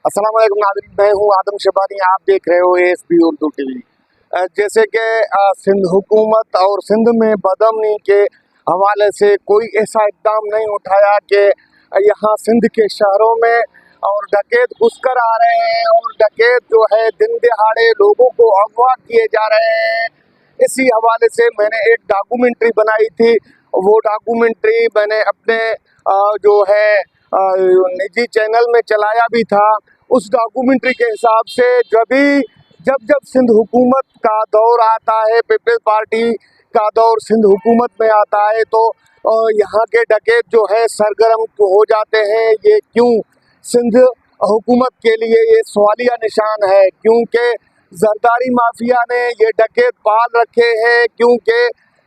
अस्सलाम वालेकुम नाज़रीन, मैं हूँ आदम शबानी। आप देख रहे हो एएसपी उर्दू टीवी। जैसे कि सिंध हुकूमत और सिंध में बदअमनी के हवाले से कोई ऐसा इक़दाम नहीं उठाया कि यहाँ सिंध के शहरों में और डकैत घुसकर आ रहे हैं और डकैत जो है दिन दिहाड़े लोगों को अगवा किए जा रहे हैं। इसी हवाले से मैंने एक डॉक्यूमेंट्री बनाई थी। वो डॉक्यूमेंट्री मैंने अपने जो है निजी चैनल में चलाया भी था। उस डॉक्यूमेंट्री के हिसाब से जब जब सिंध हुकूमत का दौर आता है, पीपल्स पार्टी का दौर सिंध हुकूमत में आता है, तो यहाँ के डकैत जो है सरगर्म हो जाते हैं। ये क्यों? सिंध हुकूमत के लिए ये सवालिया निशान है, क्योंकि जरदारी माफिया ने ये डकैत पाल रखे हैं। क्योंकि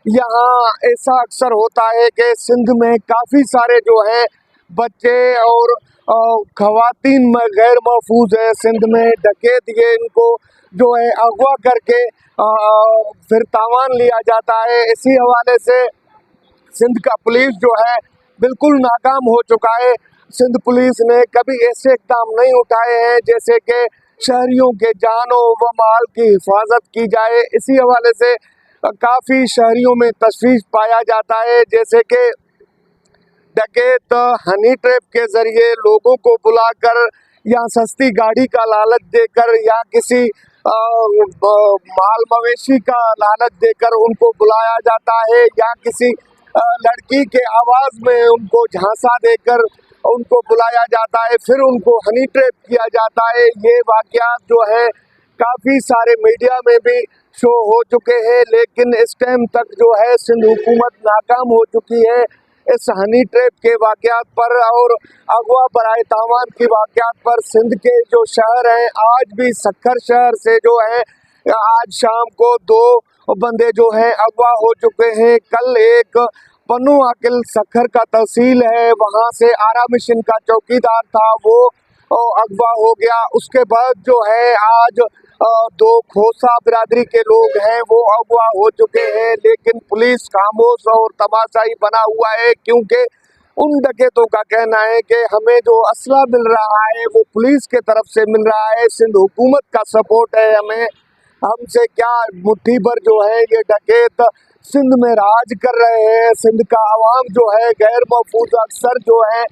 यहाँ ऐसा अक्सर होता है कि सिंध में काफ़ी सारे जो है बच्चे और खवातीन में गैर महफूज है। सिंध में डकैत ये इनको जो है अगवा करके फिर तावान लिया जाता है। इसी हवाले से सिंध का पुलिस जो है बिल्कुल नाकाम हो चुका है। सिंध पुलिस ने कभी ऐसे इक़दाम नहीं उठाए हैं जैसे कि शहरियों के जानो व माल की हिफाजत की जाए। इसी हवाले से काफ़ी शहरियों में तशवीश पाया जाता है, जैसे कि डकैत हनी ट्रैप के जरिए लोगों को बुलाकर या सस्ती गाड़ी का लालच देकर या किसी माल मवेशी का लालच देकर उनको बुलाया जाता है, या किसी लड़की के आवाज़ में उनको झांसा देकर उनको बुलाया जाता है, फिर उनको हनी ट्रैप किया जाता है। ये वाक़यात जो है काफ़ी सारे मीडिया में भी शो हो चुके हैं, लेकिन इस टाइम तक जो है सिंध हुकूमत नाकाम हो चुकी है इस हनी ट्रैप के वाक़यात पर और अगवा बराए तावान की वाक़यात पर। सिंध के जो शहर हैं, आज भी सक्खर शहर से जो है आज शाम को 2 बंदे जो हैं अगवा हो चुके हैं। कल एक पन्नू आकिल सक्खर का तहसील है, वहाँ से आरा मिशन का चौकीदार था, वो अगवा हो गया। उसके बाद जो है आज 2 खोसा बिरादरी के लोग हैं वो अगवा हो चुके हैं, लेकिन पुलिस खामोश और तमाशाई बना हुआ है। क्योंकि उन डकैतों का कहना है कि हमें जो असला मिल रहा है वो पुलिस के तरफ से मिल रहा है, सिंध हुकूमत का सपोर्ट है हमें, हमसे क्या मुट्ठी भर जो है ये डकैत सिंध में राज कर रहे हैं। सिंध का आवाम जो है गैर महफूज अक्सर जो है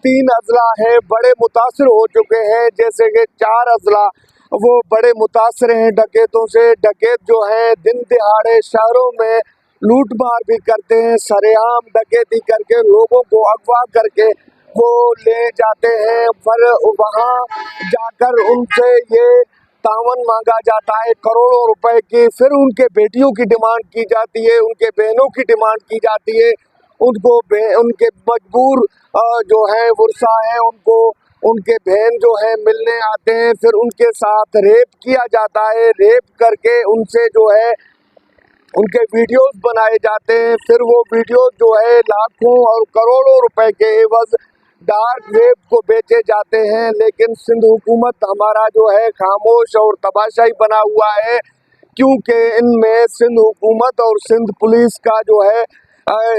3 अजला है बड़े मुतासर हो चुके हैं, जैसे कि 4 अजला वो बड़े मुतासर हैं डकैतों से। डकैत जो है दिन दिहाड़े शहरों में लूट मार भी करते हैं, सरेआम डकैती करके लोगों को अगवा करके वो ले जाते हैं। पर वहाँ जाकर उनसे ये तावन मांगा जाता है करोड़ों रुपए की, फिर उनके बेटियों की डिमांड की जाती है, उनके बहनों की डिमांड की जाती है। उनके मजबूर जो है वर्षा है उनको उनके बहन जो है मिलने आते हैं, फिर उनके साथ रेप किया जाता है। रेप करके उनसे जो है उनके वीडियोस बनाए जाते हैं, फिर वो वीडियोस जो है लाखों और करोड़ों रुपए के एवज डार्क वेब को बेचे जाते हैं। लेकिन सिंध हुकूमत हमारा जो है खामोश और तमाशाई बना हुआ है, क्योंकि इनमें सिंध हुकूमत और सिंध पुलिस का जो है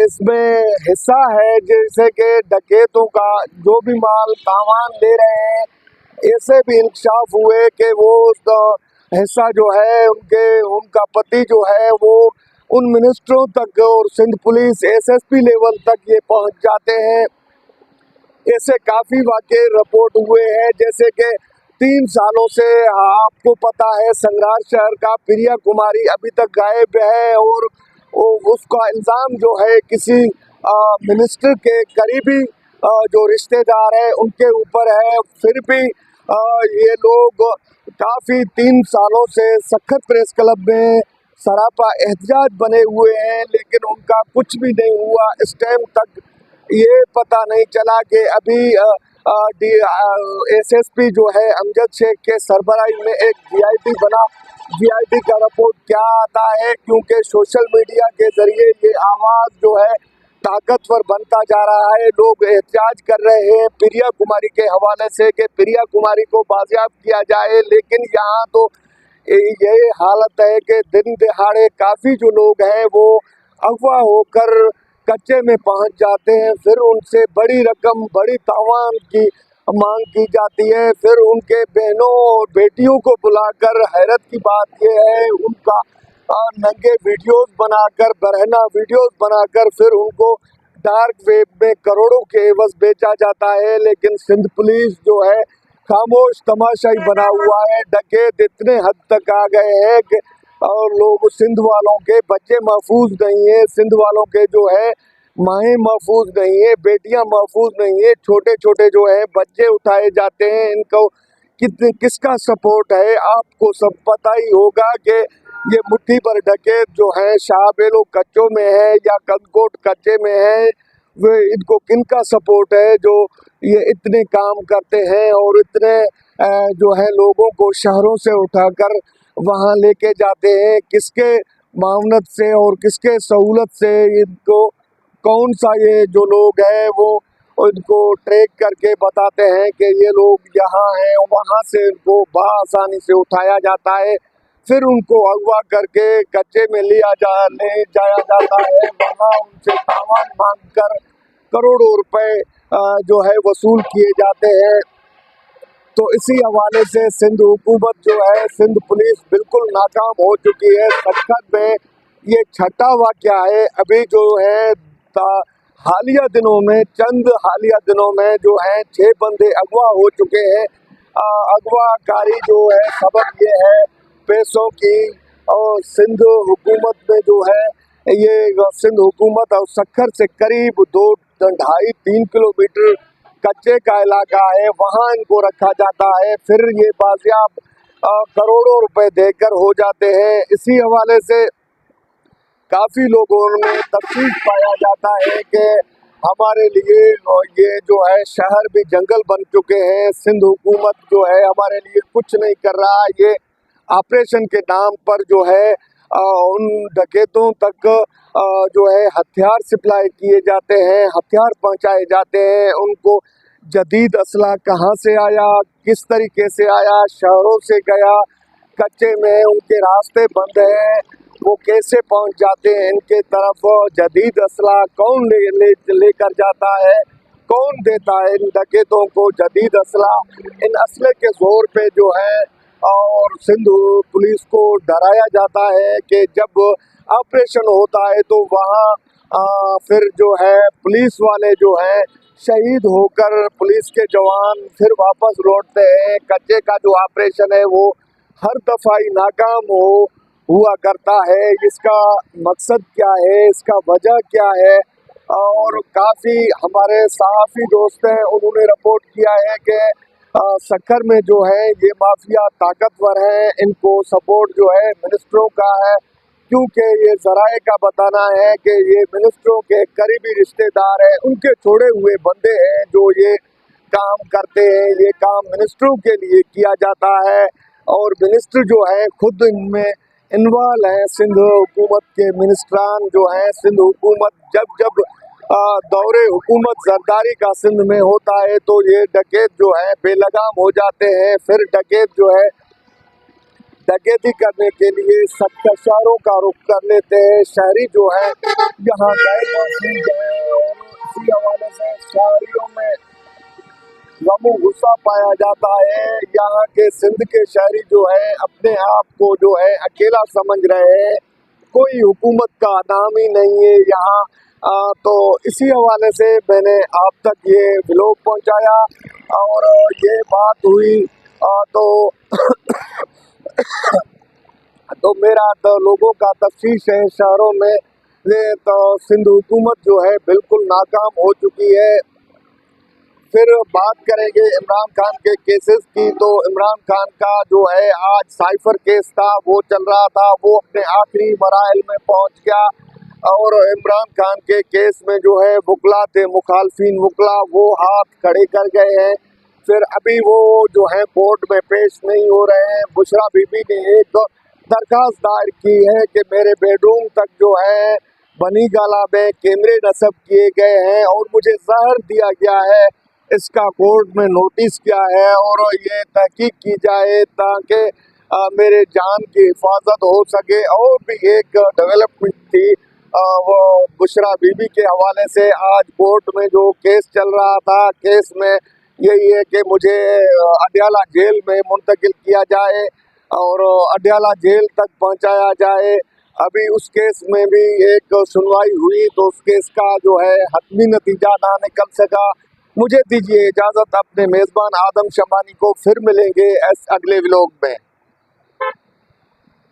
इसमें हिस्सा है। जैसे कि डकैतों का जो भी माल तावान ले रहे हैं, ऐसे भी इंकशाफ हुए कि वो हिस्सा जो है उनका पति जो है वो उन मिनिस्टरों तक और सिंध पुलिस एसएसपी लेवल तक ये पहुंच जाते हैं। ऐसे काफ़ी वाक़े रिपोर्ट हुए हैं, जैसे कि 3 सालों से आपको पता है संगरार शहर का प्रिया कुमारी अभी तक गायब है और उसका इल्ज़ाम जो है किसी मिनिस्टर के करीबी जो रिश्तेदार हैं उनके ऊपर है। फिर भी ये लोग काफ़ी 3 सालों से सक्खर प्रेस क्लब में सरापा एहतजाज बने हुए हैं, लेकिन उनका कुछ भी नहीं हुआ। इस टाइम तक ये पता नहीं चला कि अभी एसएसपी जो है अमजद शेख के सरबराही में एक वीआईपी बना। वीआईपी का रिपोर्ट क्या आता है, क्योंकि सोशल मीडिया के जरिए ये आवाज़ जो है ताकतवर बनता जा रहा है। लोग एहतजाज कर रहे हैं प्रिया कुमारी के हवाले से कि प्रिया कुमारी को बाजियाब किया जाए, लेकिन यहाँ तो ये हालत है कि दिन दिहाड़े काफ़ी जो लोग हैं वो अगवा होकर कच्चे में पहुंच जाते हैं, फिर उनसे बड़ी रकम बड़ी तावान की मांग की जाती है। फिर उनके बहनों और बेटियों को बुलाकर, हैरत की बात यह है, उनका नंगे वीडियोस बनाकर, बरहना वीडियोस बनाकर फिर उनको डार्क वेब में करोड़ों के एवज बेचा जाता है। लेकिन सिंध पुलिस जो है खामोश तमाशाई बना हुआ है। डकैत इतने हद तक आ गए हैं कि और लोग, सिंध वालों के बच्चे महफूज नहीं है, सिंध वालों के जो है माएँ महफूज नहीं है, बेटियां महफूज नहीं है, छोटे छोटे जो है बच्चे उठाए जाते हैं। इनको किसका सपोर्ट है आपको सब पता ही होगा कि ये मुट्ठी भर डकैत जो है शाहबेलो कच्चों में है या कदकोट कच्चे में है, वे इनको किनका सपोर्ट है जो ये इतने काम करते हैं और इतने जो है लोगों को शहरों से उठाकर वहाँ लेके जाते हैं। किसके मावनत से और किसके सहूलत से इनको, कौन सा ये जो लोग हैं वो इनको ट्रैक करके बताते हैं कि ये लोग यहाँ हैं, वहाँ से इनको बआसानी से उठाया जाता है। फिर उनको अगवा करके कच्चे में ले जाया जाता है। वहाँ उनसे सामान मांगकर करोड़ों रुपए जो है वसूल किए जाते हैं। तो इसी हवाले से सिंध हुकूमत जो है, सिंध पुलिस बिल्कुल नाकाम हो चुकी है। सखत में ये छठा वाक़या है। अभी जो है हालिया दिनों में, चंद हालिया दिनों में जो है 6 बंदे अगवा हो चुके हैं। अगवाकारी जो है सबब ये है पैसों की, और सिंध हुकूमत में जो है ये सिंध हुकूमत और सखर से करीब 2-2.5-3 किलोमीटर कच्चे का इलाका है, वहाँ इनको रखा जाता है। फिर ये बाजियाब करोड़ों रुपए देकर हो जाते हैं। इसी हवाले से काफ़ी लोगों में तफसीश पाया जाता है कि हमारे लिए ये जो है शहर भी जंगल बन चुके हैं। सिंध हुकूमत जो है हमारे लिए कुछ नहीं कर रहा। ये ऑपरेशन के नाम पर जो है उन डकैतों तक जो है हथियार सप्लाई किए जाते हैं, हथियार पहुंचाए जाते हैं। उनको जदीद असला कहाँ से आया, किस तरीके से आया, शहरों से गया, कच्चे में उनके रास्ते बंद हैं, वो कैसे पहुंच जाते हैं इनके तरफ, जदीद असला कौन लेकर जाता है, कौन देता है इन डकैतों को जदीद असला। इन असले के जोर पे जो है और सिंध पुलिस को डराया जाता है कि जब ऑपरेशन होता है तो वहाँ फिर जो है पुलिस वाले जो हैं शहीद होकर पुलिस के जवान फिर वापस लौटते हैं। कच्चे का जो ऑपरेशन है वो हर दफ़ा ही नाकाम हुआ करता है। इसका मकसद क्या है, इसका वजह क्या है? और काफ़ी हमारे सहाफ़ी दोस्त हैं, उन्होंने रिपोर्ट किया है कि सखर में जो है ये माफिया ताकतवर हैं, इनको सपोर्ट जो है मिनिस्टरों का है, क्योंकि ये ज़राए का बताना है कि ये मिनिस्टरों के करीबी रिश्तेदार हैं, उनके छोड़े हुए बंदे हैं जो ये काम करते हैं। ये काम मिनिस्टरों के लिए किया जाता है और मिनिस्टर जो है खुद इनमें इन्वॉल्व हैं। सिंध हुकूमत के मिनिस्टरान जो हैं, सिंध हुकूमत जब दौरे हुकूमत जरदारी का सिंध में होता है तो ये डकैत जो है बेलगाम हो जाते हैं। फिर डकैत जो है डकैती करने के लिए सख्त शहरों का रुख कर लेते हैं। शहरी जो है यहाँ गए मौजूद हैं और इसी हवाले से शहरियों में गमो गुस्सा पाया जाता है। यहाँ के सिंध के शहरी जो है अपने आप को जो है अकेला समझ रहे हैं, कोई हुकूमत का नाम ही नहीं है यहाँ। तो इसी हवाले से मैंने आप तक ये व्लॉग पहुँचाया और ये बात हुई तो मेरा तो लोगों का तफ्तीश है शहरों में। ये तो सिंध हुकूमत जो है बिल्कुल नाकाम हो चुकी है। फिर बात करेंगे इमरान खान के केसेस की, तो इमरान खान का जो है आज साइफर केस था, वो चल रहा था, वो अपने आखिरी मराहल में पहुंच गया और इमरान खान के केस में जो है वकला थे, मुखालफिन वकला, वो हाथ खड़े कर गए हैं। फिर अभी वो जो है कोर्ट में पेश नहीं हो रहे हैं। बुशरा बीबी ने एक दरखास्त दायर की है कि मेरे बेडरूम तक जो है बनी गाला में कैमरे नस्ब किए गए हैं और मुझे जहर दिया गया है। इसका कोर्ट में नोटिस किया है और ये तहकीक की जाए ताकि मेरे जान की हिफाजत हो सके। और भी एक डेवलपमेंट थी, वो बुशरा बीबी के हवाले से आज कोर्ट में जो केस चल रहा था, केस में यही है कि मुझे अडयाला जेल में मुंतकिल किया जाए और अडयाला जेल तक पहुंचाया जाए। अभी उस केस में भी एक सुनवाई हुई तो उस केस का जो है हतमी नतीजा ना निकल सका। मुझे दीजिए इजाज़त, अपने मेज़बान आदम शमानी को फिर मिलेंगे अगले व्लॉग में।